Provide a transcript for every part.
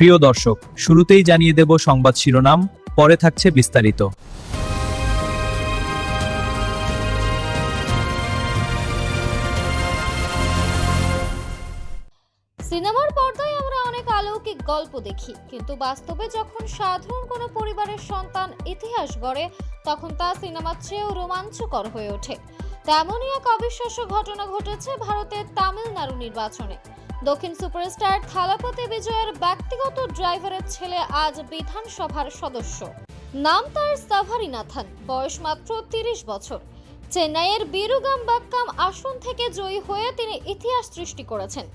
প্রিয় দর্শক, শুরুতেই জানিয়ে দেব সংবাদ শিরোনাম, পরে থাকছে বিস্তারিত। সিনেমার পর্দায় আমরা অনেক অলৌকিক গল্প দেখি, কিন্তু বাস্তবে যখন সাধারণ কোনো পরিবারের সন্তান ইতিহাস গড়ে, তখন তা সিনেমার চেয়েও রোমাঞ্চকর হয়ে ওঠে। তেমনই এক অবিশ্বাস্য ঘটনা ঘটেছে ভারতের তামিলনাড়ু নির্বাচনে। দক্ষিণ সুপারস্টার থালাপতি বিজয়ের ব্যক্তিগত ড্রাইভারের ছেলে আজ বিধানসভার সদস্য। নাম তার সাভারিনাথন, বয়স মাত্র 30 বছর। চেন্নাইয়ের বীরুগাম্বাক্কাম আসন থেকে জয়ী হয়ে তিনি ইতিহাস সৃষ্টি করেছেন।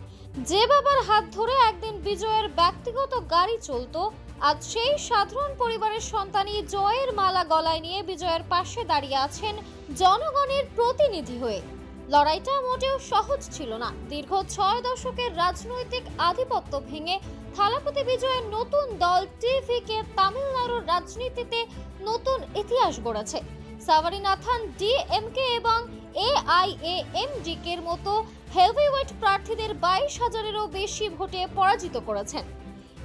যে বাবার হাত ধরে একদিন বিজয়ের ব্যক্তিগত গাড়ি চলতো, আজ সেই সাধারণ পরিবারের সন্তানই জয়ের মালা গলায় নিয়ে বিজয়ের পাশে দাঁড়িয়ে আছেন জনগণের প্রতিনিধি হয়ে। লড়াইটা মোটেও সহজ ছিল না। দীর্ঘ 6 দশকের রাজনৈতিক আধিপত্য ভেঙে থালাপতি বিজয়ের নতুন দল টিভিকে তামিলনাড়ুর রাজনীতিতে নতুন ইতিহাস গড়েছে। সাভারিনাথন ডিএমকে এবং এআইএএমডিকের মতো হেভিওয়েট প্রার্থীদের 22,000-এরও বেশি ভোটে পরাজিত করেছেন।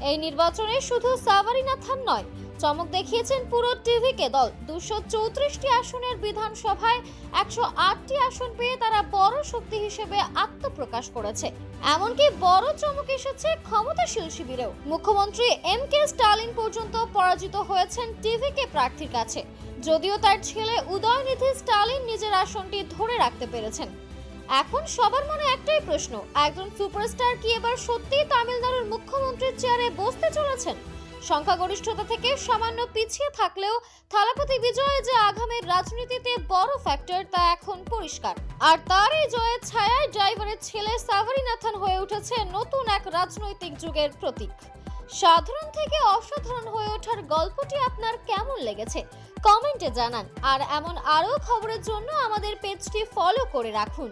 এই নির্বাচনে শুধু সাভারিনাথন নয়, চমক দেখিয়েছেন পুরো টিভিকে দল। 234টি আসনের বিধানসভায় 108টি আসন পেয়ে তারা বড় শক্তি হিসেবে আত্মপ্রকাশ করেছে। এমনকি বড় চমক এসেছে ক্ষমতাশীল শিবিরেও। মুখ্যমন্ত্রী এম.কে. স্টালিন পর্যন্ত পরাজিত হয়েছেন টিভিকে প্রার্থীর কাছে, যদিও তার ছেলে উদয়নিধি স্টালিন নিজের আসনটি ধরে রাখতে পেরেছেন। এখন সবার মনে একটাই প্রশ্ন, একজন সুপারস্টার কি এবার সত্যিই তামিলনাড়ুর মুখ্যমন্ত্রীর চেয়ারে বসতে চলেছেন? সংখ্যাগরিষ্ঠতা থেকে সামান্য পিছিয়ে থাকলেও থালাপতি বিজয় যে আগামীর রাজনীতিতে বড় ফ্যাক্টর, তা এখন পরিষ্কার। আর তার এই জয়ের ছায়ায় ড্রাইভারের ছেলে সাভারিনাথন হয়ে উঠেছে নতুন এক রাজনৈতিক যুগের প্রতীক। সাধারণ থেকে অসাধারণ হয়ে ওঠার গল্পটি আপনার কেমন লেগেছে কমেন্টে জানান। আর এমন আরও খবরের জন্য আমাদের পেজটি ফলো করে রাখুন।